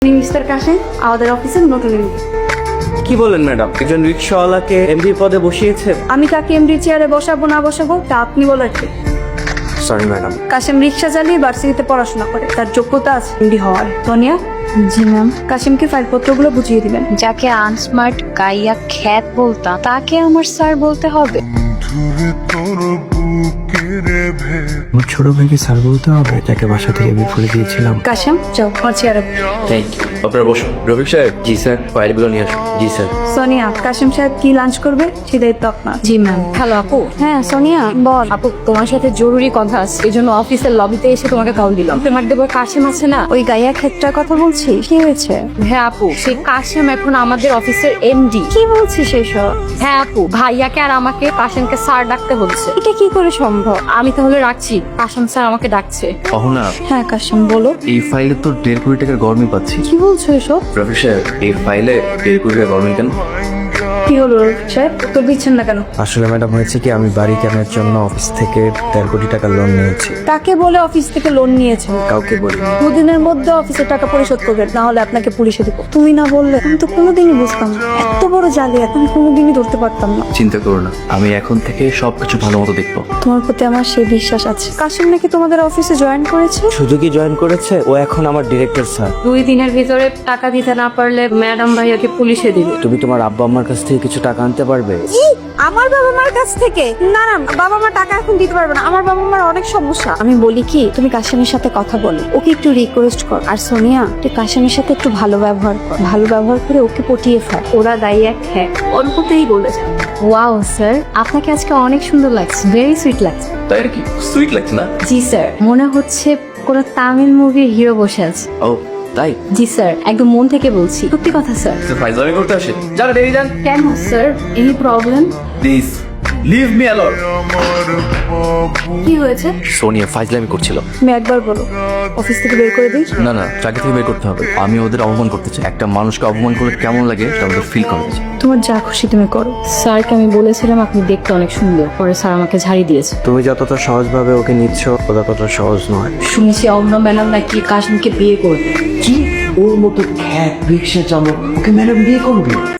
Mister Kashem আমাদের অফিসের নতুন এমডি। কি বলেন ম্যাডাম, একজন রিক্সাওয়ালাকে এমডি পদে বসিয়েছে? আমি তাকে এমডি চেয়ারে বসাবো না বসাবো তা আপনি বলার কি? Sorry madam. কাশেম রিক্সা চালিয়ে ভার্সিটিতে পড়াশোনা করে, তার যোগ্যতা আছে এমডি হওয়ার। সোনিয়া, জি ম্যাম। কাশেমকে ফাইলপত্রগুলো বুঝিয়ে দিবেন। যাকে আনস্মার্ট গাইয়া খ্যাত বলতাম তাকে আমার স্যার বলতে হবে? আমার ছোট ভাইকে স্যার বলতে হবে, যাকে বাসা থেকে বের করে দিয়েছিলাম। কাশেম যাও আমার চেয়ারে। Thank you. আপনারা বসুন। রফিক সাহেব। জি স্যার, ফাইলগুলো নিয়ে আসুন। জি স্যার। সোনিয়া, কাশেম সাহেব কি লাঞ্চ করবে সে দায়িত্ব আপনার। জি ম্যাম। হ্যালো আপু। হ্যাঁ সোনিয়া বল। আপু তোমার সাথে জরুরি কথা আছে, এই জন্য অফিসের লবিতে এসে তোমাকে কল দিলাম। তোমার দেবো কাশেম আছে না, ওই গাইয়া ক্ষেত্রের কথা বলছি, কি হয়েছে? হ্যাঁ আপু, সেই কাশেম এখন আমাদের অফিসের এমডি। কি বলছিস এইসব? হ্যাঁ আপু, ভাইয়াকে আর আমাকে কাশেমকে স্যার ডাকতে বলছে। এটা কি করে সম্ভব? আমি তাহলে রাখছি, কাশেম স্যার আমাকে ডাকছে। অহনা, হ্যাঁ কাশেম বলো। এই ফাইলে তো 1.5 কোটি টাকার গরমি পাচ্ছি। কি বলছো এসব? রফিক সাহেব, এই ফাইলে 1.5 কোটি টাকা গরমি কেন? কি হলো রফিক সাহেব, তো দিচ্ছেন না কেন? আসলে ম্যাডাম হয়েছে কি, আমি বাড়ি কেনার জন্য অফিস থেকে 1.5 কোটি টাকা লোন নিয়েছি। তাকে বলে অফিস থেকে লোন নিয়েছেন? কাউকে বলি। দুদিনের মধ্যে অফিসের টাকা পরিশোধ করবেন, না হলে আপনাকে পুলিশে দেবো। তুমি না বললে আমি তো কোনোদিনই বুঝতাম না, এত বড় জালিয়াত আমি কোনোদিনই ধরতে পারতাম না। চিন্তা করো না, আমি এখন থেকে সবকিছু ভালো মতো দেখবো। তোমার প্রতি আমার সেই বিশ্বাস আছে। কাশিম নাকি তোমাদের অফিসে জয়েন করেছে? শুধু কি জয়েন করেছে, ও এখন আমার ডিরেক্টর স্যার। 2 দিনের ভিতরে টাকা দিতে না পারলে ম্যাডাম ভাইয়াকে পুলিশে দিবে। তুমি তোমার আব্বা আম্মার কাছ থেকে কিছু টাকা আনতে পারবে? আমার বাবা মার কাছ থেকে? না না, বাবা মা টাকা এখন দিতে পারবে না, আমার বাবা মার অনেক সমস্যা। আমি বলি কি, তুমি কাশিমের সাথে কথা বলো, ওকে একটু রিকোয়েস্ট কর। আর সোনিয়া, তুই কাশিমের সাথে একটু ভালো ব্যবহার কর, ভালো ব্যবহার করে ওকে পটিয়ে ফেল। ওরা গাইয়া খ্যাত অল্পতেই বলেছে। ওয়াও স্যার, আপনাকে আজকে অনেক সুন্দর লাগছে, ভেরি সুইট লাগছে। তাই আর কি, সুইট লাগছে না? জি স্যার, মনে হচ্ছে কোনো তামিল মুভির হিরো বসে আছে। ও তাই? জি স্যার, একদম মন থেকে বলছি, সত্যি কথা স্যার। ফাইজলামি করতে আসে। যান ডেরি যান। কেন sir, any problem? Please leave me alone. কি হয়েছে? সোনিয়া ফাইজলামি করছিল। তুমি একবার বলো, অফিস থেকে বের করে দিই। না না, চাকরি থেকে বের করতে হবে। আমি ওদের অপমান করতে চাই। একটা মানুষকে অপমান করলে কেমন লাগে সেটা ওদের ফিল করতে চাই। তোমার যা খুশি তুমি করো। স্যারকে আমি বলেছিলাম আপনি দেখতে অনেক সুন্দর, পরে স্যার আমাকে ঝাড়িয়ে দিয়েছে। তুমি যতটা সহজভাবে ওকে নিচ্ছ, ও ততটা সহজ নয়। শুনেছি অন্য ম্যাডাম নাকি কাশিমকে বিয়ে করবে। কি ওর মতো খ্যাত রিক্সা চালক ওকে ম্যাডাম বিয়ে করবে?